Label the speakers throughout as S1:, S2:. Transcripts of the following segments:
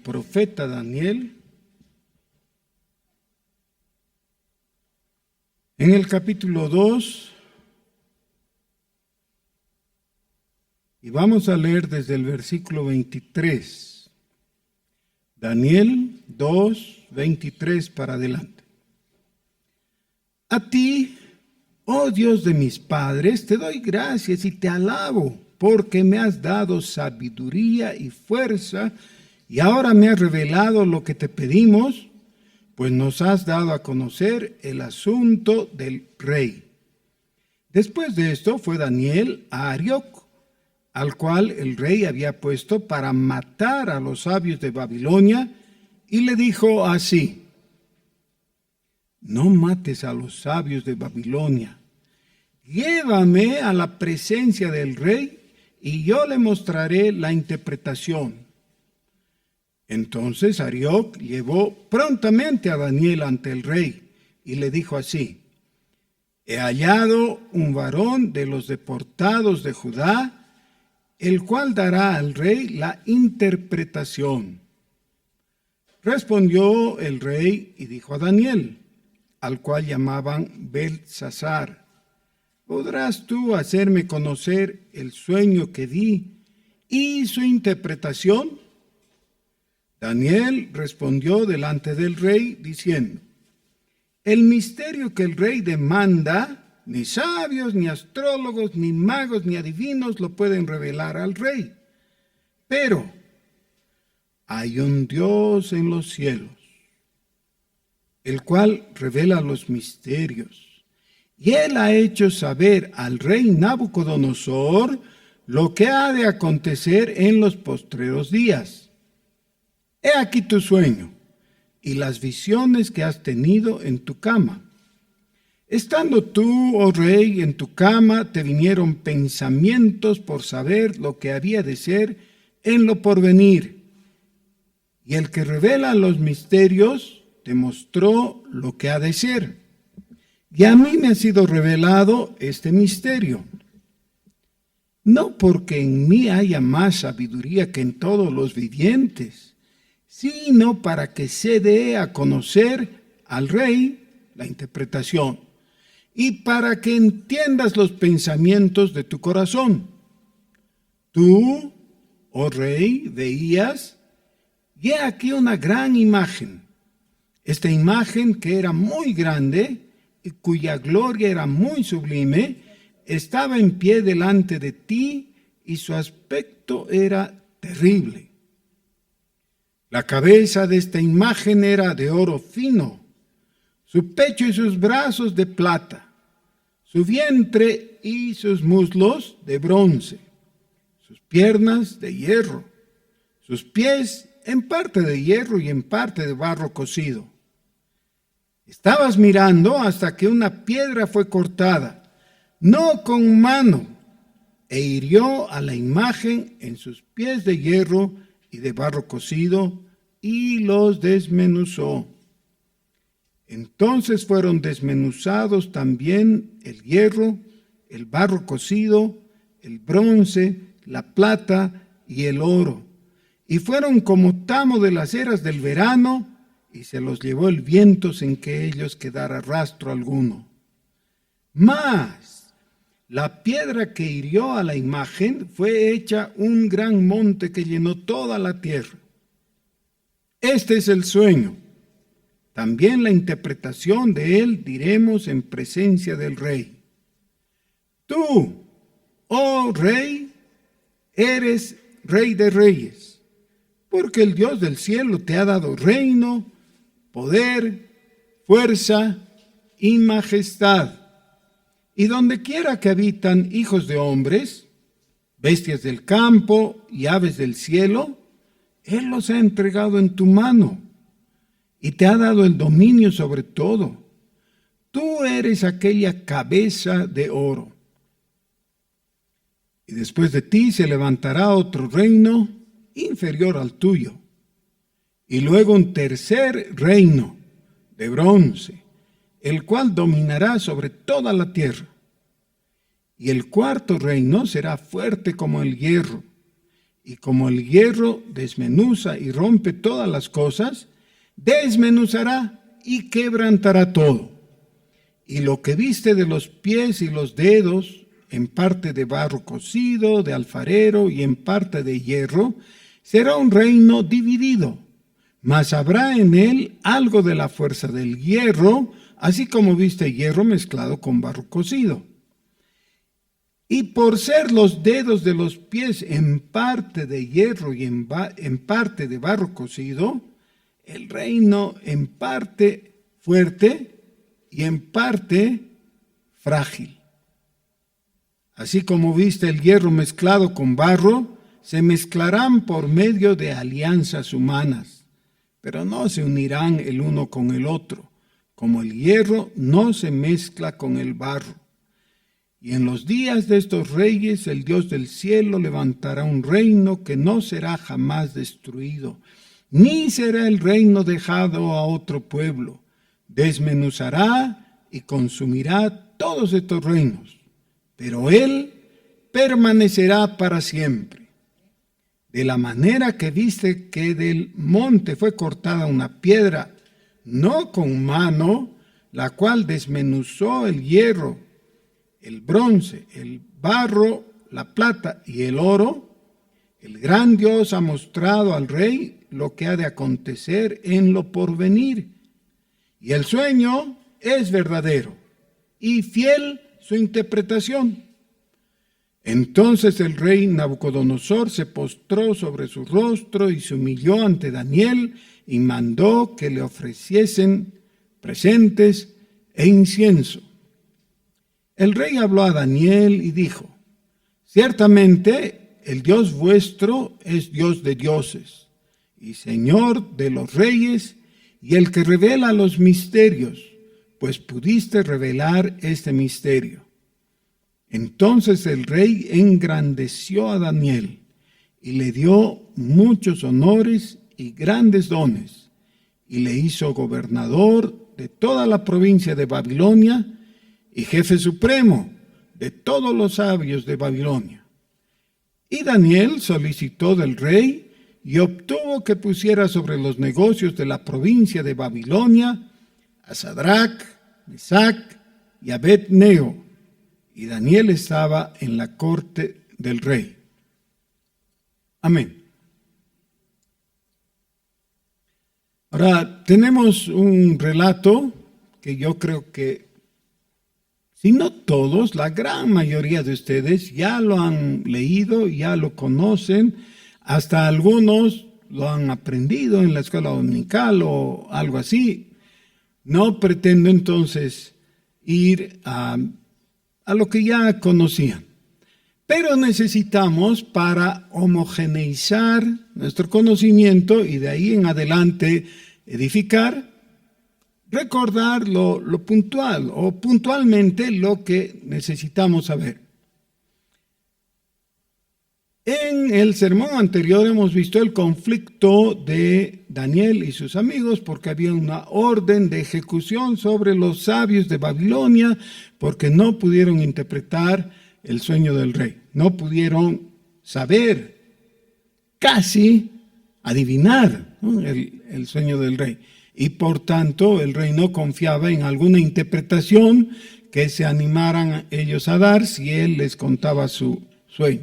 S1: profeta Daniel, en el capítulo 2, y vamos a leer desde el versículo 23. Daniel 2, 23 para adelante. A ti, oh Dios de mis padres, te doy gracias y te alabo, porque me has dado sabiduría y fuerza, y ahora me has revelado lo que te pedimos, pues nos has dado a conocer el asunto del rey. Después de esto fue Daniel a Arioc, al cual el rey había puesto para matar a los sabios de Babilonia, y le dijo así: no mates a los sabios de Babilonia, llévame a la presencia del rey, y yo le mostraré la interpretación. Entonces Arioc llevó prontamente a Daniel ante el rey, y le dijo así: he hallado un varón de los deportados de Judá, el cual dará al rey la interpretación. Respondió el rey y dijo a Daniel, al cual llamaban Beltsasar: ¿podrás tú hacerme conocer el sueño que di y su interpretación? Daniel respondió delante del rey diciendo: el misterio que el rey demanda, ni sabios, ni astrólogos, ni magos, ni adivinos lo pueden revelar al rey. Pero hay un Dios en los cielos, el cual revela los misterios. Y él ha hecho saber al rey Nabucodonosor lo que ha de acontecer en los postreros días. He aquí tu sueño y las visiones que has tenido en tu cama. Estando tú, oh rey, en tu cama, te vinieron pensamientos por saber lo que había de ser en lo porvenir. Y el que revela los misterios te mostró lo que ha de ser. Y a mí me ha sido revelado este misterio. No porque en mí haya más sabiduría que en todos los vivientes, sino para que se dé a conocer al rey la interpretación, y para que entiendas los pensamientos de tu corazón. Tú, oh rey, veías, y he aquí una gran imagen. Esta imagen, que era muy grande y cuya gloria era muy sublime, estaba en pie delante de ti, y su aspecto era terrible. La cabeza de esta imagen era de oro fino, su pecho y sus brazos de plata, su vientre y sus muslos de bronce, sus piernas de hierro, sus pies en parte de hierro y en parte de barro cocido. Estabas mirando hasta que una piedra fue cortada, no con mano, e hirió a la imagen en sus pies de hierro y de barro cocido, y los desmenuzó. Entonces fueron desmenuzados también el hierro, el barro cocido, el bronce, la plata y el oro, y fueron como tamo de las eras del verano, y se los llevó el viento sin que ellos quedara rastro alguno. Mas la piedra que hirió a la imagen fue hecha un gran monte que llenó toda la tierra. Este es el sueño. También la interpretación de él diremos en presencia del rey. Tú, oh rey, eres rey de reyes, porque el Dios del cielo te ha dado reino, poder, fuerza y majestad. Y donde quiera que habitan hijos de hombres, bestias del campo y aves del cielo, él los ha entregado en tu mano y te ha dado el dominio sobre todo. Tú eres aquella cabeza de oro. Y después de ti se levantará otro reino inferior al tuyo, y luego un tercer reino de bronce, el cual dominará sobre toda la tierra. Y el cuarto reino será fuerte como el hierro, Y como el hierro desmenuza y rompe todas las cosas, desmenuzará y quebrantará todo. Y lo que viste de los pies y los dedos, en parte de barro cocido, de alfarero y en parte de hierro, será un reino dividido, mas habrá en él algo de la fuerza del hierro, así como viste hierro mezclado con barro cocido. Y por ser los dedos de los pies en parte de hierro y en parte de barro cocido, el reino en parte fuerte y en parte frágil. Así como viste el hierro mezclado con barro, se mezclarán por medio de alianzas humanas, pero no se unirán el uno con el otro, como el hierro no se mezcla con el barro. Y en los días de estos reyes, el Dios del cielo levantará un reino que no será jamás destruido, ni será el reino dejado a otro pueblo. Desmenuzará y consumirá todos estos reinos, pero él permanecerá para siempre. De la manera que viste que del monte fue cortada una piedra, no con mano, la cual desmenuzó el hierro, el bronce, el barro, la plata y el oro, el gran Dios ha mostrado al rey lo que ha de acontecer en lo porvenir. Y el sueño es verdadero y fiel su interpretación. Entonces el rey Nabucodonosor se postró sobre su rostro y se humilló ante Daniel y mandó que le ofreciesen presentes e incienso. El rey habló a Daniel y dijo: ciertamente el Dios vuestro es Dios de dioses y Señor de los reyes y el que revela los misterios, pues pudiste revelar este misterio. Entonces el rey engrandeció a Daniel y le dio muchos honores y grandes dones, y le hizo gobernador de toda la provincia de Babilonia y jefe supremo de todos los sabios de Babilonia. Y Daniel solicitó del rey y obtuvo que pusiera sobre los negocios de la provincia de Babilonia a Sadrach, Mesach y Abed-nego, y Daniel estaba en la corte del rey. Amén. Ahora, tenemos un relato que yo creo que, si no todos, la gran mayoría de ustedes ya lo han leído, ya lo conocen, hasta algunos lo han aprendido en la escuela dominical o algo así. No pretendo entonces ir a lo que ya conocían, pero necesitamos, para homogeneizar nuestro conocimiento y de ahí en adelante edificar, recordar lo puntual o puntualmente lo que necesitamos saber. En el sermón anterior hemos visto el conflicto de Daniel y sus amigos porque había una orden de ejecución sobre los sabios de Babilonia porque no pudieron interpretar el sueño del rey, no pudieron saber, casi adivinar, ¿no?, el sueño del rey. Y por tanto el rey no confiaba en alguna interpretación que se animaran ellos a dar si él les contaba su sueño.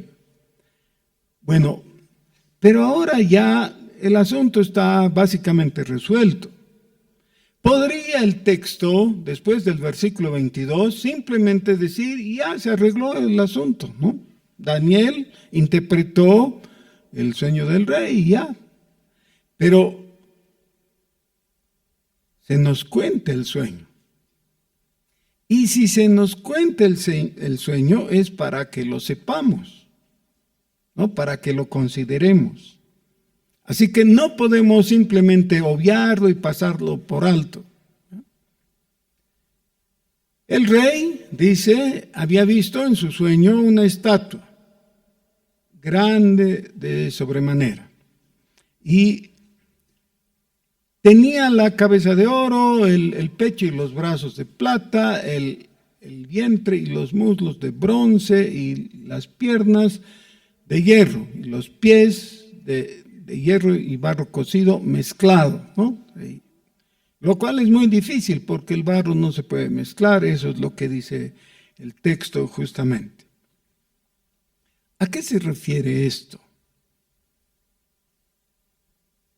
S1: Bueno, pero ahora ya el asunto está básicamente resuelto. ¿Podría el texto, después del versículo 22, simplemente decir, ya se arregló el asunto, ¿no? Daniel interpretó el sueño del rey y ya. Pero se nos cuenta el sueño. Y si se nos cuenta el sueño es para que lo sepamos, ¿no?, para que lo consideremos. Así que no podemos simplemente obviarlo y pasarlo por alto. El rey, dice, había visto en su sueño una estatua grande de sobremanera y tenía la cabeza de oro, el pecho y los brazos de plata, el vientre y los muslos de bronce y las piernas de hierro y los pies de hierro y barro cocido mezclado, ¿no? Lo cual es muy difícil porque el barro no se puede mezclar, eso es lo que dice el texto justamente. ¿A qué se refiere esto?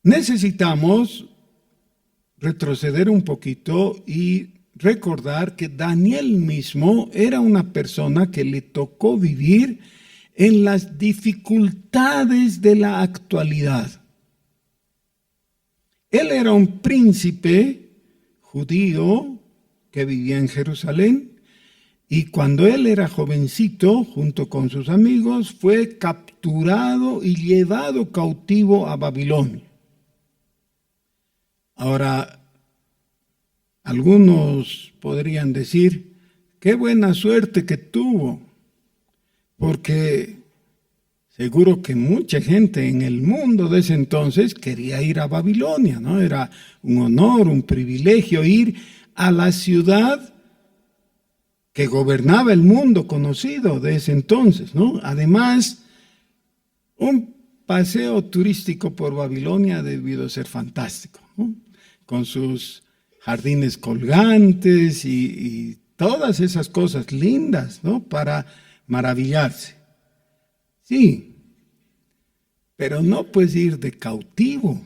S1: Necesitamos retroceder un poquito y recordar que Daniel mismo era una persona que le tocó vivir en las dificultades de la actualidad. Él era un príncipe judío que vivía en Jerusalén y cuando él era jovencito, junto con sus amigos, fue capturado y llevado cautivo a Babilonia. Ahora, algunos podrían decir, qué buena suerte que tuvo, porque seguro que mucha gente en el mundo de ese entonces quería ir a Babilonia, ¿no? Era un honor, un privilegio ir a la ciudad que gobernaba el mundo conocido de ese entonces, ¿no? Además, un paseo turístico por Babilonia debió ser fantástico, ¿no? Con sus jardines colgantes y todas esas cosas lindas, ¿no? Para maravillarse. Sí, pero no puedes ir de cautivo.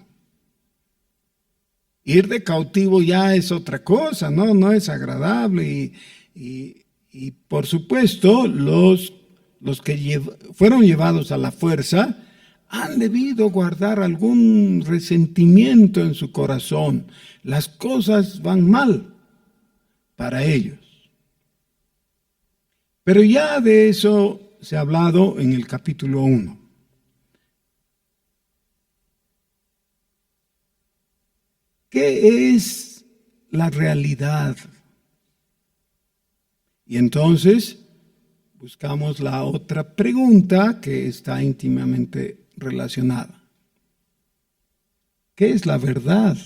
S1: Ir de cautivo ya es otra cosa, ¿no? No es agradable y por supuesto los que fueron llevados a la fuerza han debido guardar algún resentimiento en su corazón. Las cosas van mal para ellos. Pero ya de eso se ha hablado en el capítulo 1. ¿Qué es la realidad? Y entonces buscamos la otra pregunta que está íntimamente relacionada. ¿Qué es la verdad?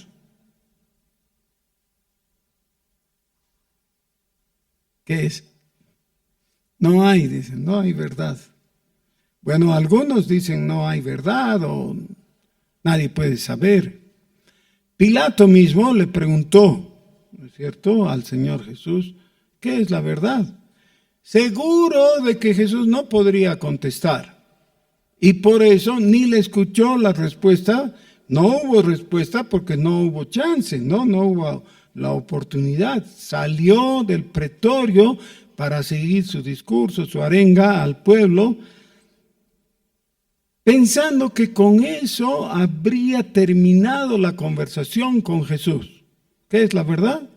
S1: ¿Qué es? No hay, dicen, no hay verdad. Bueno, algunos dicen no hay verdad o nadie puede saber. Pilato mismo le preguntó, ¿no es cierto?, al Señor Jesús, ¿qué es la verdad? Seguro de que Jesús no podría contestar. Y por eso ni le escuchó la respuesta, no hubo respuesta porque no hubo chance, no hubo la oportunidad. Salió del pretorio para seguir su discurso, su arenga al pueblo, pensando que con eso habría terminado la conversación con Jesús. ¿Qué es la verdad?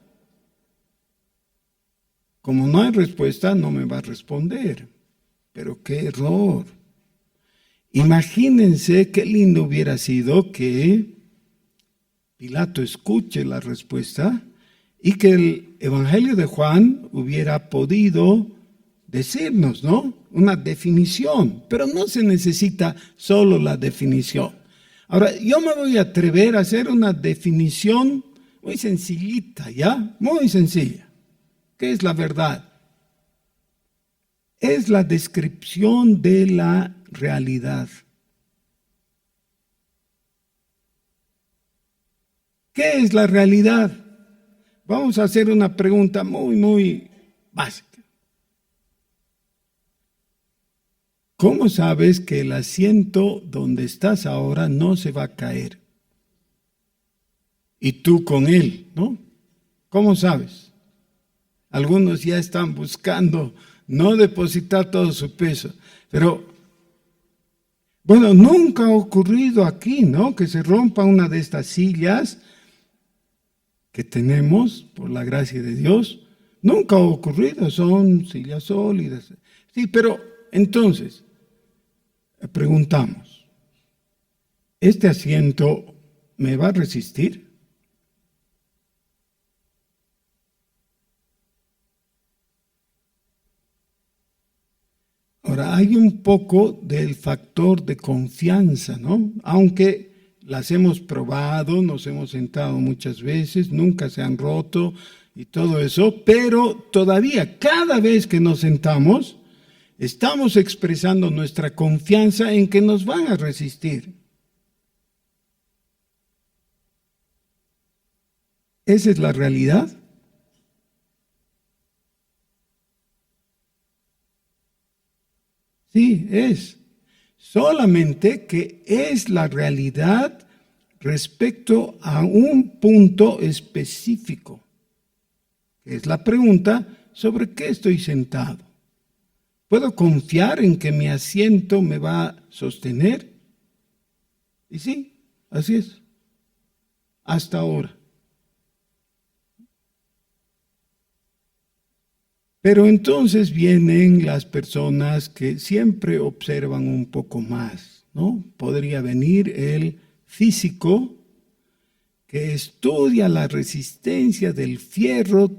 S1: Como no hay respuesta, no me va a responder. Pero qué error. Imagínense qué lindo hubiera sido que Pilato escuche la respuesta y que el Evangelio de Juan hubiera podido decirnos, ¿no?, una definición, pero no se necesita solo la definición. Ahora, yo me voy a atrever a hacer una definición muy sencillita, ¿ya? Muy sencilla. ¿Qué es la verdad? Es la descripción de la realidad. ¿Qué es la realidad? Vamos a hacer una pregunta muy básica. ¿Cómo sabes que el asiento donde estás ahora no se va a caer? Y tú con él, ¿no? ¿Cómo sabes? Algunos ya están buscando no depositar todo su peso, pero bueno, nunca ha ocurrido aquí, ¿no?, que se rompa una de estas sillas que tenemos por la gracia de Dios. Nunca ha ocurrido, son sillas sólidas. Sí, pero entonces preguntamos, ¿este asiento me va a resistir? Ahora, hay un poco del factor de confianza, ¿no? Aunque las hemos probado, nos hemos sentado muchas veces, nunca se han roto y todo eso, pero todavía cada vez que nos sentamos, estamos expresando nuestra confianza en que nos van a resistir. ¿Esa es la realidad? Sí, es. Solamente que es la realidad respecto a un punto específico, que es la pregunta sobre qué estoy sentado. ¿Puedo confiar en que mi asiento me va a sostener? Y sí, así es. Hasta ahora. Pero entonces vienen las personas que siempre observan un poco más, ¿no? Podría venir el físico que estudia la resistencia del fierro,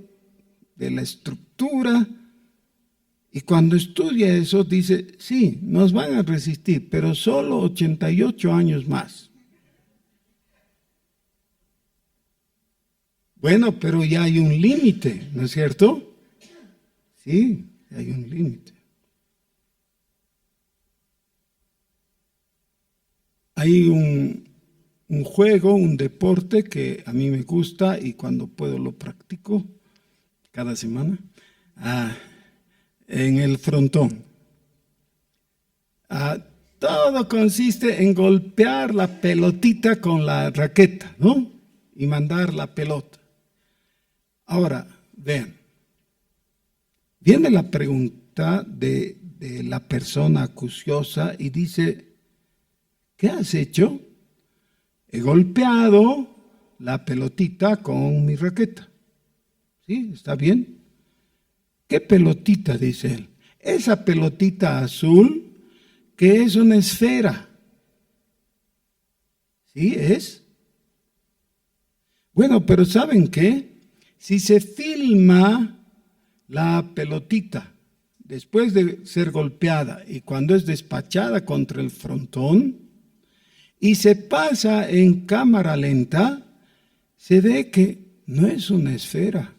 S1: de la estructura, y cuando estudia eso dice, sí, nos van a resistir, pero solo 88 años más. Bueno, pero ya hay un límite, ¿no es cierto? Sí, hay un límite. Hay un juego, un deporte que a mí me gusta y cuando puedo lo practico cada semana, en el frontón. Todo consiste en golpear la pelotita con la raqueta, ¿no? Y mandar la pelota. Ahora, vean. Viene la pregunta de la persona acuciosa y dice, ¿qué has hecho? He golpeado la pelotita con mi raqueta. ¿Sí? ¿Está bien? ¿Qué pelotita? Dice él. Esa pelotita azul que es una esfera. ¿Sí es? Bueno, pero ¿saben qué? Si se filma la pelotita, después de ser golpeada y cuando es despachada contra el frontón y se pasa en cámara lenta, se ve que no es una esfera.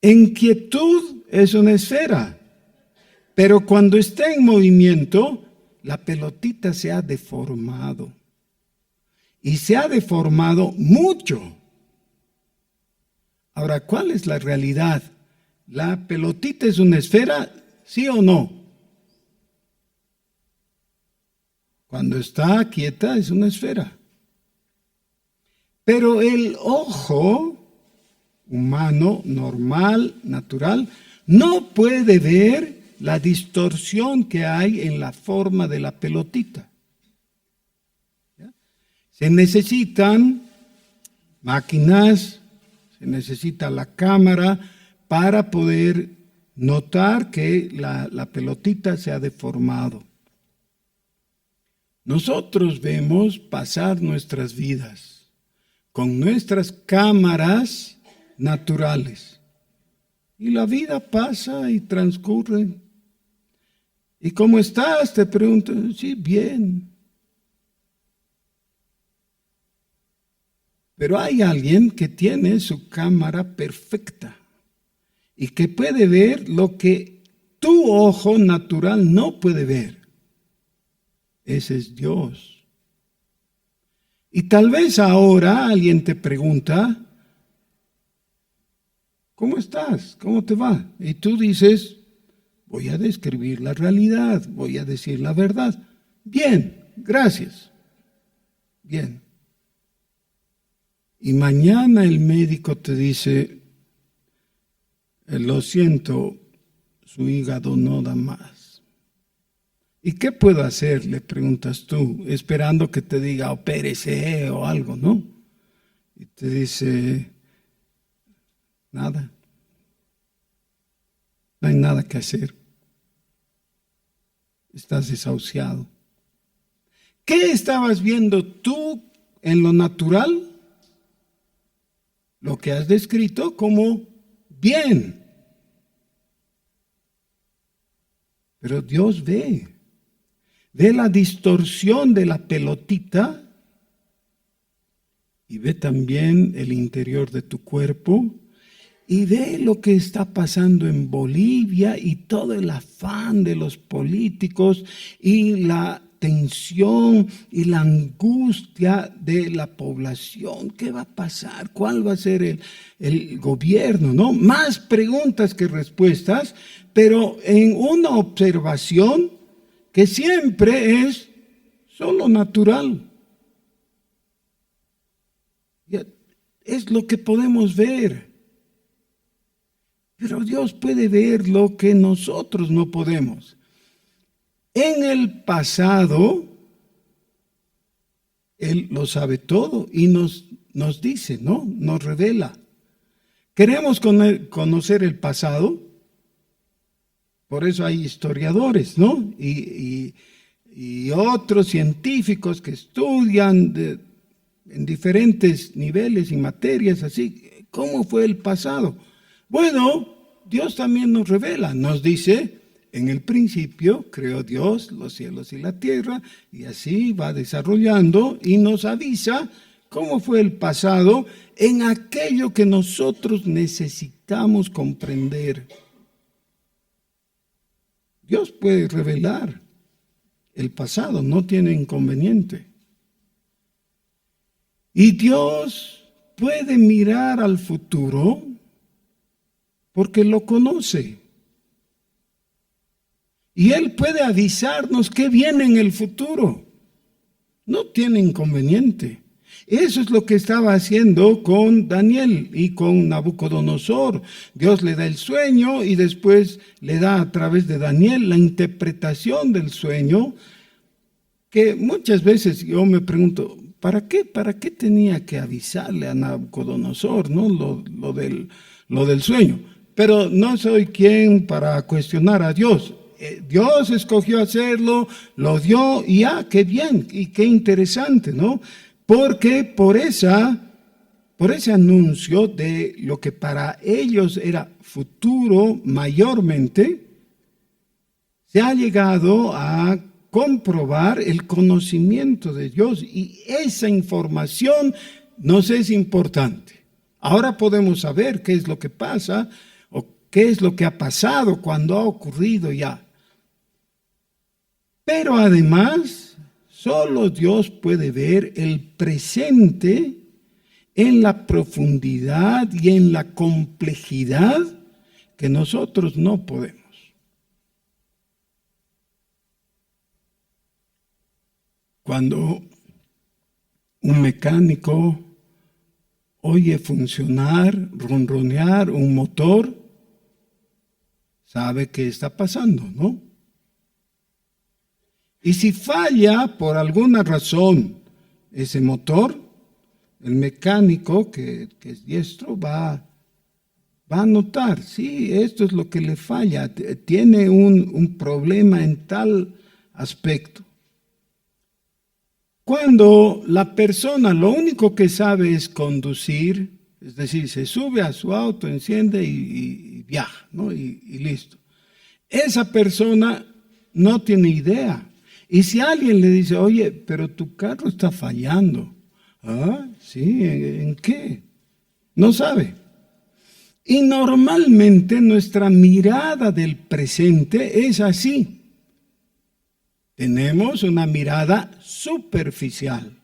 S1: En quietud es una esfera, pero cuando está en movimiento, la pelotita se ha deformado. Y se ha deformado mucho. Ahora, ¿cuál es la realidad? ¿La pelotita es una esfera? ¿Sí o no? Cuando está quieta es una esfera. Pero el ojo humano, normal, natural, no puede ver la distorsión que hay en la forma de la pelotita. ¿Ya? Se necesitan máquinas, se necesita la cámara para poder notar que la pelotita se ha deformado. Nosotros vemos pasar nuestras vidas con nuestras cámaras naturales. Y la vida pasa y transcurre. ¿Y cómo estás? Te preguntan. Sí, bien. Pero hay alguien que tiene su cámara perfecta y que puede ver lo que tu ojo natural no puede ver. Ese es Dios. Y tal vez ahora alguien te pregunta, ¿cómo estás? ¿Cómo te va? Y tú dices, voy a describir la realidad, voy a decir la verdad. Bien, gracias. Bien. Y mañana el médico te dice, lo siento, su hígado no da más. ¿Y qué puedo hacer? Le preguntas tú, esperando que te diga opérese o algo, ¿no? Y te dice, nada. No hay nada que hacer. Estás desahuciado. ¿Qué estabas viendo tú en lo natural? Lo que has descrito como bien. Pero Dios ve la distorsión de la pelotita y ve también el interior de tu cuerpo y ve lo que está pasando en Bolivia y todo el afán de los políticos y la tensión y la angustia de la población. ¿Qué va a pasar? ¿Cuál va a ser el gobierno? ¿No? Más preguntas que respuestas, pero en una observación que siempre es solo natural. Es lo que podemos ver. Pero Dios puede ver lo que nosotros no podemos. En el pasado, Él lo sabe todo y nos dice, ¿no? Nos revela. Queremos conocer el pasado, por eso hay historiadores, ¿no? Y otros científicos que estudian en diferentes niveles y materias, así, ¿cómo fue el pasado? Bueno, Dios también nos revela, nos dice, en el principio creó Dios los cielos y la tierra, y así va desarrollando y nos avisa cómo fue el pasado en aquello que nosotros necesitamos comprender. Dios puede revelar el pasado, no tiene inconveniente. Y Dios puede mirar al futuro porque lo conoce. Y Él puede avisarnos qué viene en el futuro. No tiene inconveniente. Eso es lo que estaba haciendo con Daniel y con Nabucodonosor. Dios le da el sueño y después le da a través de Daniel la interpretación del sueño, que muchas veces yo me pregunto, ¿para qué tenía que avisarle a Nabucodonosor, ¿no? lo del sueño? Pero no soy quien para cuestionar a Dios. Dios escogió hacerlo, lo dio y qué bien y qué interesante, ¿no? Porque por ese anuncio de lo que para ellos era futuro mayormente, se ha llegado a comprobar el conocimiento de Dios y esa información nos es importante. Ahora podemos saber qué es lo que pasa o qué es lo que ha pasado cuando ha ocurrido ya. Pero además, solo Dios puede ver el presente en la profundidad y en la complejidad que nosotros no podemos. Cuando un mecánico oye funcionar, ronronear un motor, sabe qué está pasando, ¿no? Y si falla por alguna razón ese motor, el mecánico que es diestro va a notar, sí, esto es lo que le falla, tiene un problema en tal aspecto. Cuando la persona lo único que sabe es conducir, es decir, se sube a su auto, enciende y viaja, ¿no? Y listo. Esa persona no tiene idea. Y si alguien le dice, oye, pero tu carro está fallando. Ah, sí, ¿en qué? No sabe. Y normalmente nuestra mirada del presente es así. Tenemos una mirada superficial,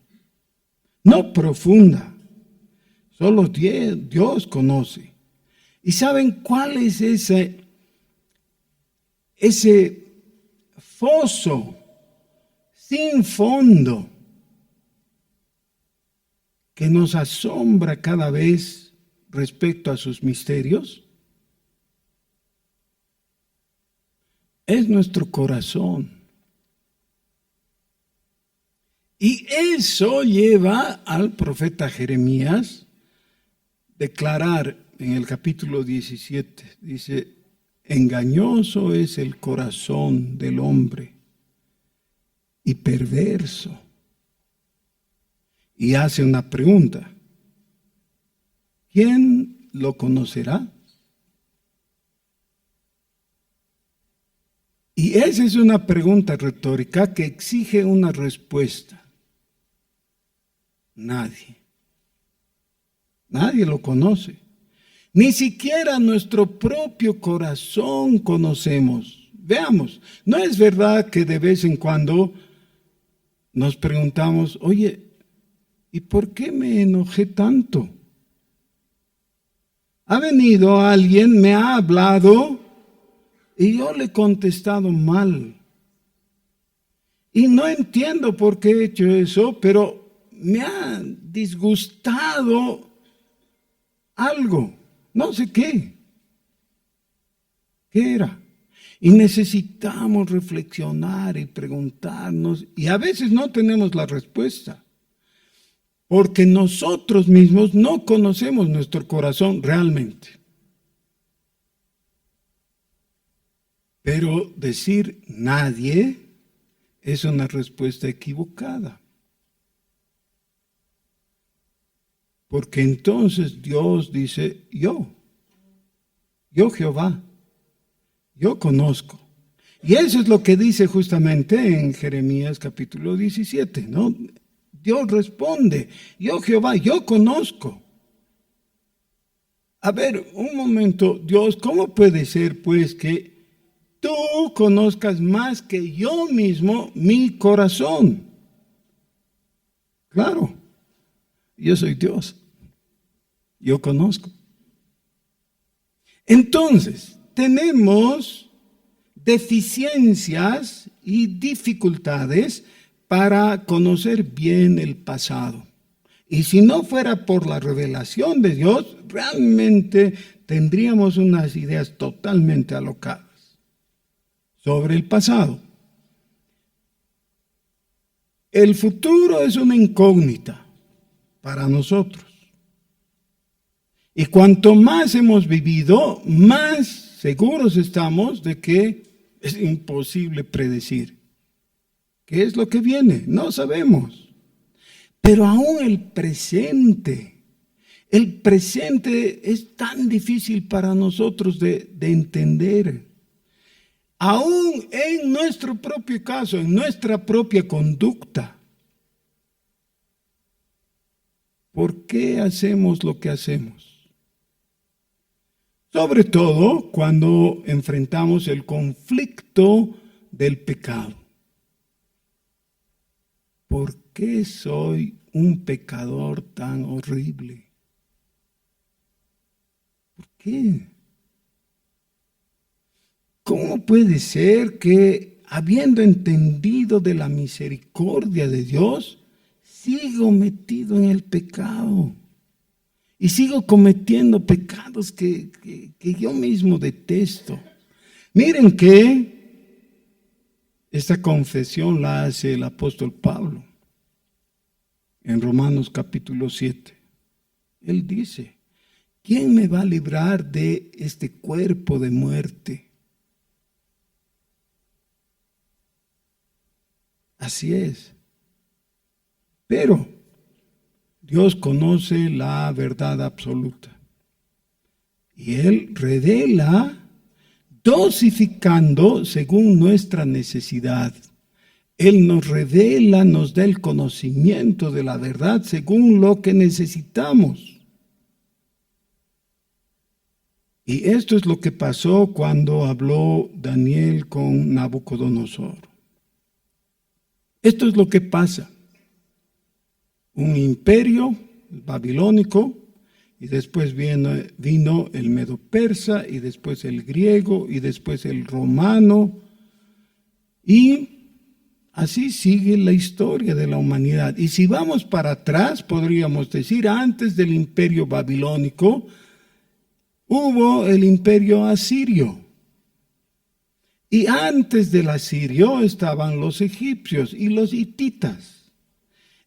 S1: no profunda. Solo Dios conoce. ¿Y saben cuál es ese foso sin fondo que nos asombra cada vez respecto a sus misterios? Es nuestro corazón. Y eso lleva al profeta Jeremías declarar en el capítulo 17, dice, engañoso es el corazón del hombre y perverso. Y hace una pregunta, ¿quién lo conocerá? Y esa es una pregunta retórica que exige una respuesta. Nadie lo conoce. Ni siquiera nuestro propio corazón conocemos. Veamos, ¿no es verdad que de vez en cuando nos preguntamos, oye, ¿y por qué me enojé tanto? Ha venido alguien, me ha hablado y yo le he contestado mal. Y no entiendo por qué he hecho eso, pero me ha disgustado algo, no sé qué. ¿Qué era? Y necesitamos reflexionar y preguntarnos, y a veces no tenemos la respuesta, porque nosotros mismos no conocemos nuestro corazón realmente. Pero decir nadie es una respuesta equivocada. Porque entonces Dios dice, yo Jehová, yo conozco. Y eso es lo que dice justamente en Jeremías capítulo 17, ¿no? Dios responde, yo Jehová, yo conozco. A ver, un momento, Dios, ¿cómo puede ser pues que tú conozcas más que yo mismo mi corazón? Claro, yo soy Dios, yo conozco. Entonces, tenemos deficiencias y dificultades para conocer bien el pasado. Y si no fuera por la revelación de Dios, realmente tendríamos unas ideas totalmente alocadas sobre el pasado. El futuro es una incógnita para nosotros. Y cuanto más hemos vivido, más seguros estamos de que es imposible predecir qué es lo que viene. No sabemos. Pero aún el presente es tan difícil para nosotros de entender. Aún en nuestro propio caso, en nuestra propia conducta. ¿Por qué hacemos lo que hacemos? Sobre todo cuando enfrentamos el conflicto del pecado. ¿Por qué soy un pecador tan horrible? ¿Por qué? ¿Cómo puede ser que, habiendo entendido de la misericordia de Dios, sigo metido en el pecado? Y sigo cometiendo pecados que yo mismo detesto. Miren que esta confesión la hace el apóstol Pablo en Romanos capítulo 7. Él dice, ¿quién me va a librar de este cuerpo de muerte? Así es. Pero Dios conoce la verdad absoluta. Y Él revela dosificando según nuestra necesidad. Él nos revela, nos da el conocimiento de la verdad según lo que necesitamos. Y esto es lo que pasó cuando habló Daniel con Nabucodonosor. Esto es lo que pasa. Un imperio babilónico, y después vino el medo-persa, y después el griego, y después el romano, y así sigue la historia de la humanidad. Y si vamos para atrás, podríamos decir, antes del imperio babilónico, hubo el imperio asirio. Y antes del asirio estaban los egipcios y los hititas.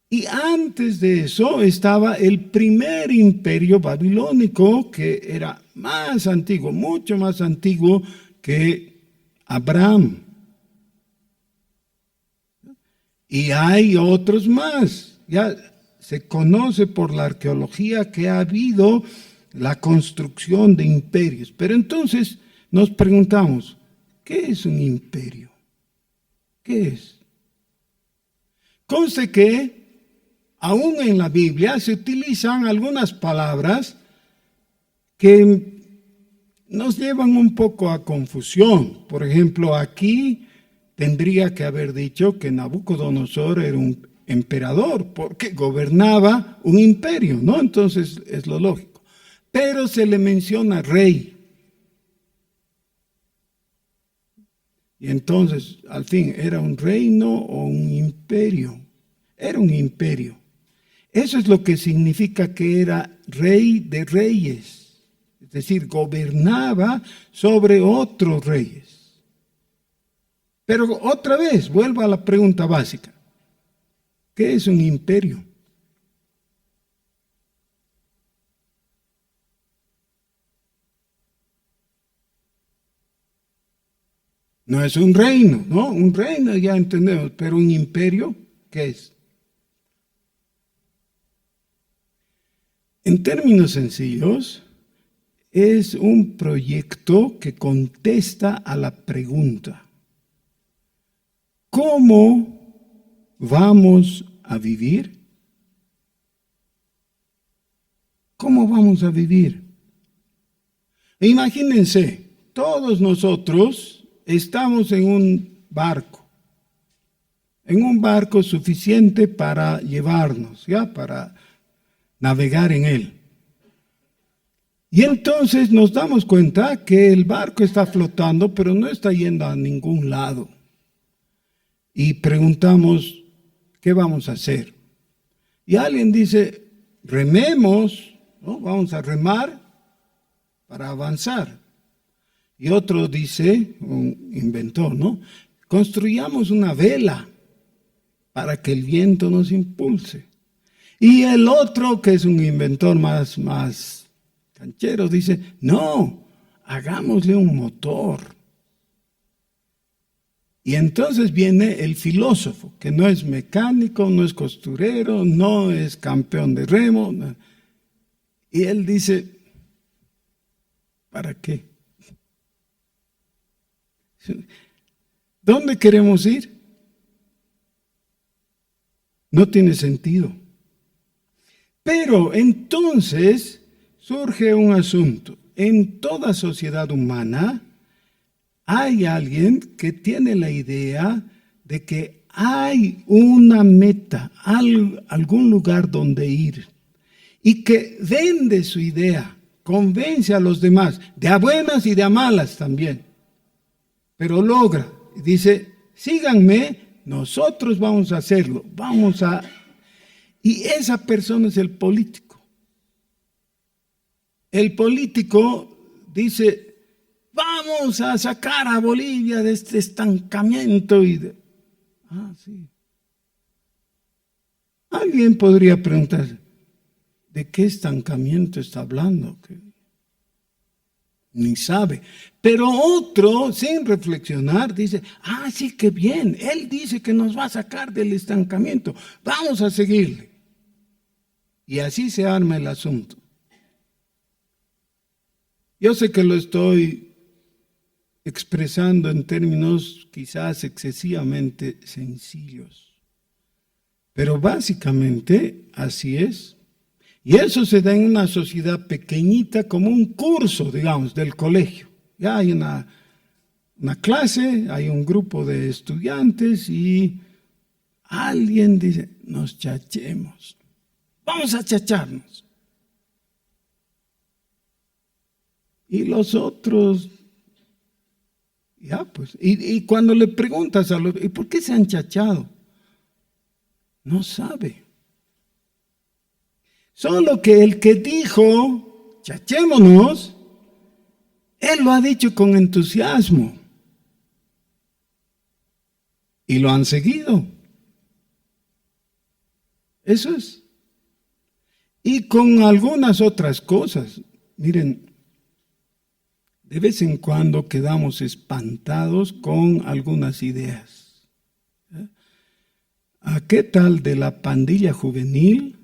S1: Y antes de eso estaba el primer imperio babilónico, que era más antiguo, mucho más antiguo que Abraham. Y hay otros más. Ya se conoce por la arqueología que ha habido la construcción de imperios. Pero entonces nos preguntamos, ¿qué es un imperio? ¿Qué es? Conste que aún en la Biblia se utilizan algunas palabras que nos llevan un poco a confusión. Por ejemplo, aquí tendría que haber dicho que Nabucodonosor era un emperador, porque gobernaba un imperio, ¿no? Entonces es lo lógico. Pero se le menciona rey. Y entonces, al fin, ¿era un reino o un imperio? Era un imperio. Eso es lo que significa que era rey de reyes. Es decir, gobernaba sobre otros reyes. Pero otra vez, vuelvo a la pregunta básica. ¿Qué es un imperio? No es un reino, ¿no? Un reino ya entendemos, pero un imperio, ¿qué es? En términos sencillos, es un proyecto que contesta a la pregunta: ¿cómo vamos a vivir? ¿Cómo vamos a vivir? Imagínense, todos nosotros estamos en un barco suficiente para llevarnos, ya, para navegar en él. Y entonces nos damos cuenta que el barco está flotando, pero no está yendo a ningún lado. Y preguntamos, ¿qué vamos a hacer? Y alguien dice, rememos, ¿no? Vamos a remar para avanzar. Y otro dice, un inventor, ¿no? Construyamos una vela para que el viento nos impulse. Y el otro, que es un inventor más canchero, dice, no, hagámosle un motor. Y entonces viene el filósofo, que no es mecánico, no es costurero, no es campeón de remo. No. Y él dice, ¿para qué? ¿Dónde queremos ir? No tiene sentido. Pero entonces surge un asunto. En toda sociedad humana hay alguien que tiene la idea de que hay una meta, algún lugar donde ir, y que vende su idea, convence a los demás, de a buenas y de a malas también. Pero logra, dice, síganme, nosotros vamos a hacerlo, y esa persona es el político. El político dice, vamos a sacar a Bolivia de este estancamiento. Sí. Alguien podría preguntar, ¿de qué estancamiento está hablando? Ni sabe. Pero otro, sin reflexionar, dice, sí, qué bien, él dice que nos va a sacar del estancamiento, vamos a seguirle. Y así se arma el asunto. Yo sé que lo estoy expresando en términos quizás excesivamente sencillos, pero básicamente así es. Y eso se da en una sociedad pequeñita como un curso, digamos, del colegio. Ya hay una clase, hay un grupo de estudiantes y alguien dice, nos chachemos, vamos a chacharnos. Y los otros, ya pues, y cuando le preguntas a los, ¿y por qué se han chachado? No sabe. Solo que el que dijo, chachémonos, él lo ha dicho con entusiasmo. Y lo han seguido. Eso es. Y con algunas otras cosas. Miren, de vez en cuando quedamos espantados con algunas ideas. ¿A qué tal de la pandilla juvenil?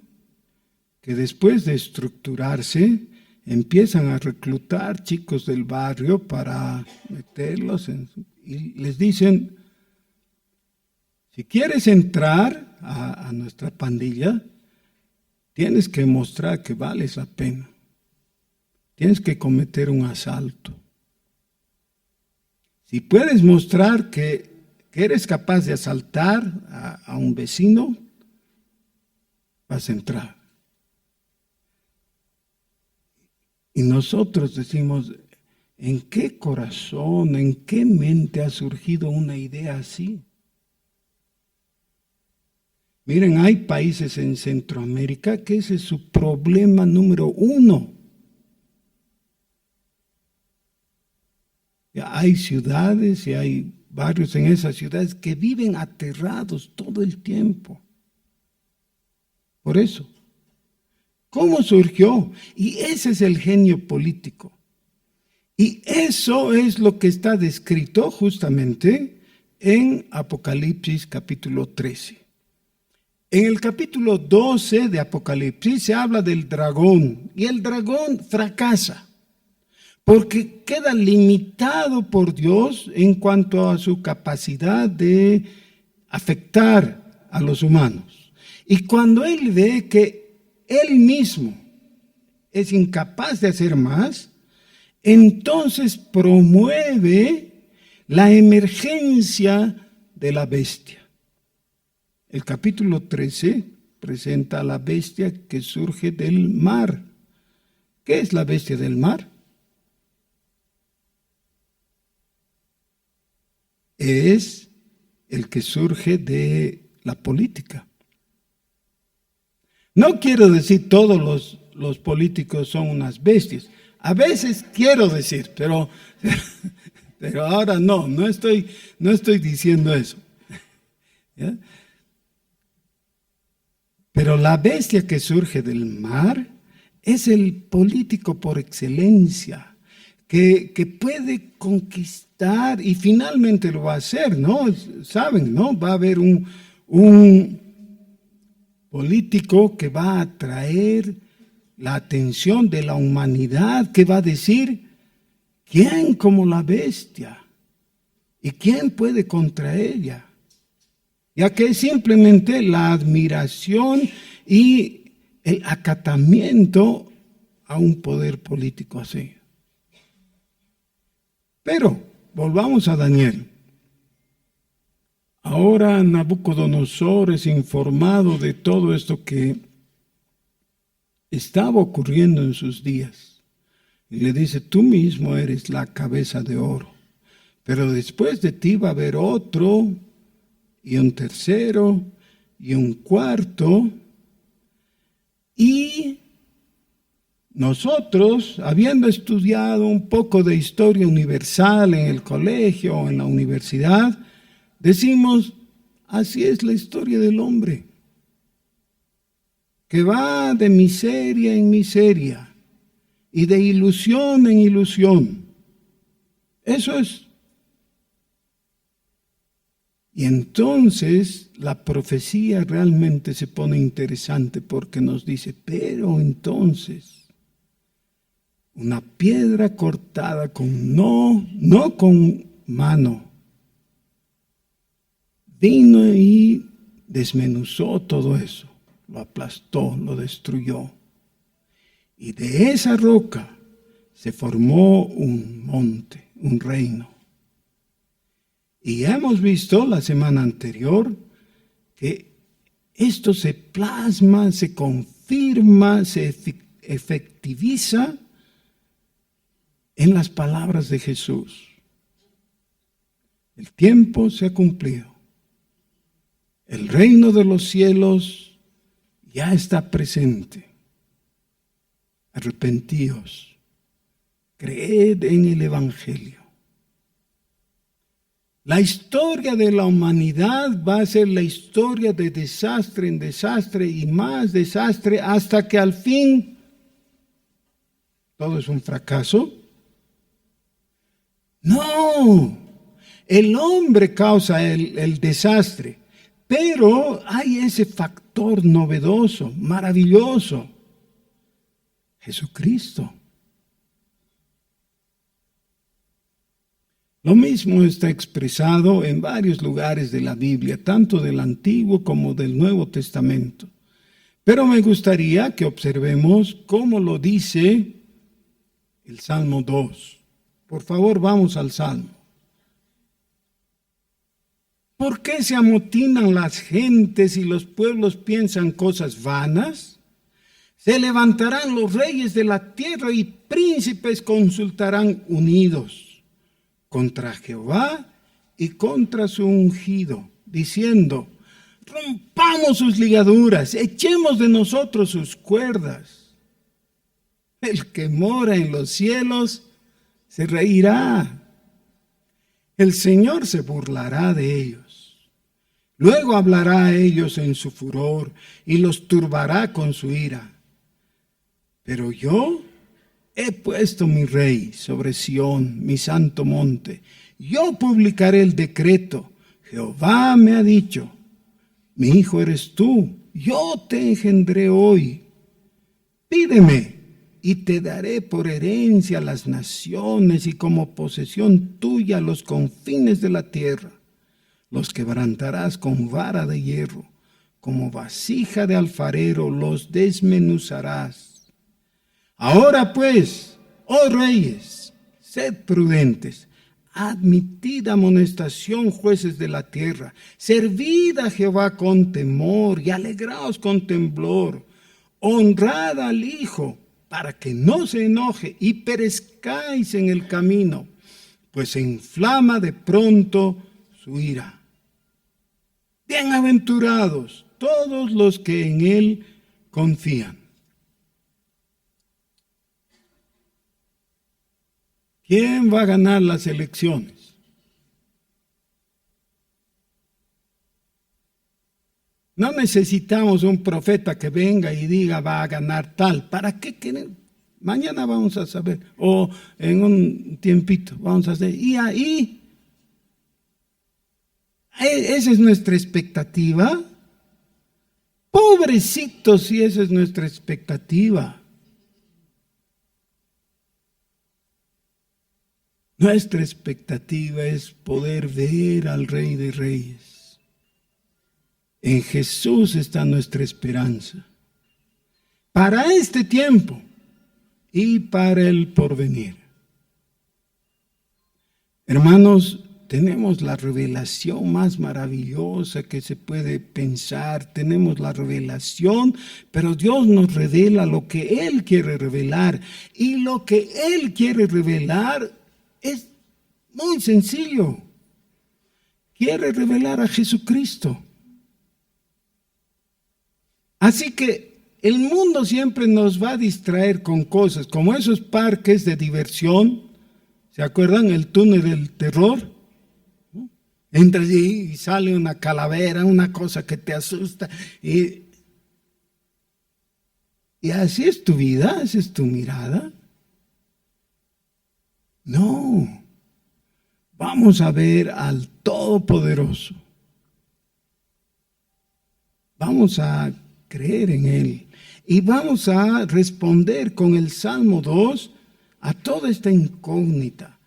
S1: Que después de estructurarse, empiezan a reclutar chicos del barrio para meterlos y les dicen, si quieres entrar a nuestra pandilla, tienes que mostrar que vales la pena. tienes que cometer un asalto. Si puedes mostrar que eres capaz de asaltar a un vecino, vas a entrar. Y nosotros decimos, ¿en qué corazón, en qué mente ha surgido una idea así? Miren, hay países en Centroamérica que ese es su problema número 1. Ya hay ciudades y hay barrios en esas ciudades que viven aterrados todo el tiempo. Por eso. ¿Cómo surgió? Y ese es el genio político. Y eso es lo que está descrito justamente en Apocalipsis capítulo 13. En el capítulo 12 de Apocalipsis se habla del dragón, y el dragón fracasa, porque queda limitado por Dios en cuanto a su capacidad de afectar a los humanos. Y cuando él ve que él mismo es incapaz de hacer más, entonces promueve la emergencia de la bestia. El capítulo 13 presenta a la bestia que surge del mar. ¿Qué es la bestia del mar? Es el que surge de la política. No quiero decir todos los políticos son unas bestias. A veces quiero decir, pero ahora no estoy diciendo eso. ¿Ya? Pero la bestia que surge del mar es el político por excelencia, que puede conquistar y finalmente lo va a hacer, ¿no? Saben, ¿no? Va a haber un político que va a atraer la atención de la humanidad, que va a decir, ¿quién como la bestia? ¿Y quién puede contra ella? Ya que es simplemente la admiración y el acatamiento a un poder político así. Pero volvamos a Daniel. Ahora Nabucodonosor es informado de todo esto que estaba ocurriendo en sus días. Y le dice, tú mismo eres la cabeza de oro, pero después de ti va a haber otro, y un tercero, y un cuarto, y nosotros, habiendo estudiado un poco de historia universal en el colegio o en la universidad, decimos, así es la historia del hombre, que va de miseria en miseria y de ilusión en ilusión. Eso es. Y entonces la profecía realmente se pone interesante porque nos dice, pero entonces una piedra cortada con no con mano, vino y desmenuzó todo eso, lo aplastó, lo destruyó. Y de esa roca se formó un monte, un reino. Y ya hemos visto la semana anterior que esto se plasma, se confirma, se efectiviza en las palabras de Jesús. El tiempo se ha cumplido. El reino de los cielos ya está presente. Arrepentíos, creed en el Evangelio. La historia de la humanidad va a ser la historia de desastre en desastre y más desastre hasta que al fin todo es un fracaso. No, el hombre causa el desastre, pero hay ese factor novedoso, maravilloso, Jesucristo. Lo mismo está expresado en varios lugares de la Biblia, tanto del Antiguo como del Nuevo Testamento. Pero me gustaría que observemos cómo lo dice el Salmo 2. Por favor, vamos al Salmo. ¿Por qué se amotinan las gentes y los pueblos piensan cosas vanas? Se levantarán los reyes de la tierra y príncipes consultarán unidos contra Jehová y contra su ungido, diciendo: rompamos sus ligaduras, echemos de nosotros sus cuerdas. El que mora en los cielos se reirá. El Señor se burlará de ellos. Luego hablará a ellos en su furor y los turbará con su ira. Pero yo he puesto mi rey sobre Sión, mi santo monte. Yo publicaré el decreto. Jehová me ha dicho: mi hijo eres tú, yo te engendré hoy. Pídeme y te daré por herencia a las naciones y como posesión tuya los confines de la tierra. Los quebrantarás con vara de hierro, como vasija de alfarero los desmenuzarás. Ahora pues, oh reyes, sed prudentes, admitid amonestación, jueces de la tierra, servid a Jehová con temor y alegraos con temblor, honrad al Hijo, para que no se enoje y perezcáis en el camino, pues se inflama de pronto su ira. Bienaventurados todos los que en él confían. ¿Quién va a ganar las elecciones? No necesitamos un profeta que venga y diga va a ganar tal. ¿Para qué queremos? Mañana vamos a saber, o en un tiempito vamos a hacer. Y ahí, esa es nuestra expectativa. Pobrecitos, si esa es nuestra expectativa. Nuestra expectativa es poder ver al Rey de Reyes. En Jesús está nuestra esperanza. Para este tiempo y para el porvenir. Hermanos, tenemos la revelación más maravillosa que se puede pensar. Tenemos la revelación, pero Dios nos revela lo que Él quiere revelar. Y lo que Él quiere revelar es muy sencillo. Quiere revelar a Jesucristo. Así que el mundo siempre nos va a distraer con cosas como esos parques de diversión. ¿Se acuerdan? El túnel del terror. Entras y sale una calavera, una cosa que te asusta. Y así es tu vida, así es tu mirada. No. Vamos a ver al Todopoderoso. Vamos a creer en Él. Y vamos a responder con el Salmo 2 a toda esta incógnita.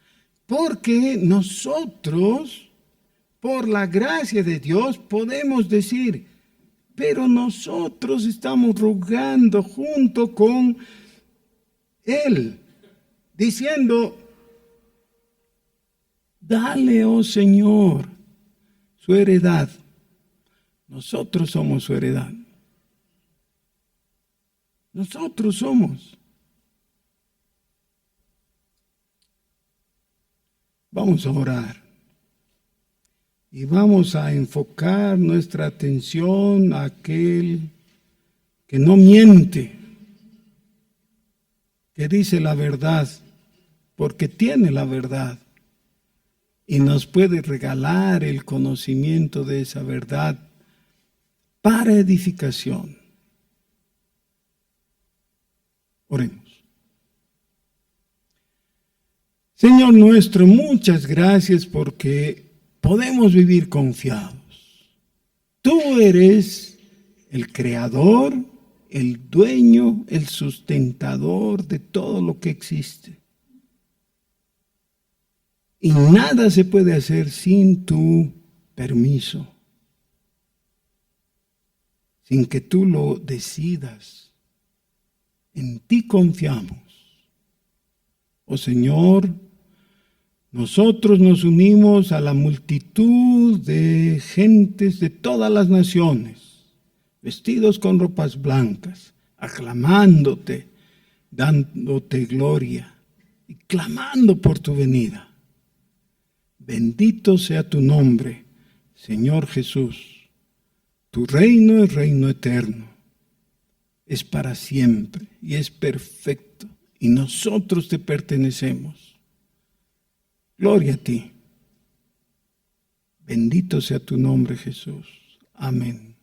S1: Porque nosotros, por la gracia de Dios, podemos decir, pero nosotros estamos rogando junto con Él, diciendo: dale, oh Señor, su heredad. Nosotros somos su heredad. Nosotros somos. Vamos a orar. Y vamos a enfocar nuestra atención a aquel que no miente, que dice la verdad, porque tiene la verdad. Y nos puede regalar el conocimiento de esa verdad para edificación. Oremos. Señor nuestro, muchas gracias porque podemos vivir confiados. Tú eres el creador, el dueño, el sustentador de todo lo que existe. Y nada se puede hacer sin tu permiso, sin que tú lo decidas. En ti confiamos. Oh Señor, nosotros nos unimos a la multitud de gentes de todas las naciones, vestidos con ropas blancas, aclamándote, dándote gloria y clamando por tu venida. Bendito sea tu nombre, Señor Jesús. Tu reino es reino eterno, es para siempre y es perfecto, y nosotros te pertenecemos. Gloria a ti. Bendito sea tu nombre, Jesús. Amén.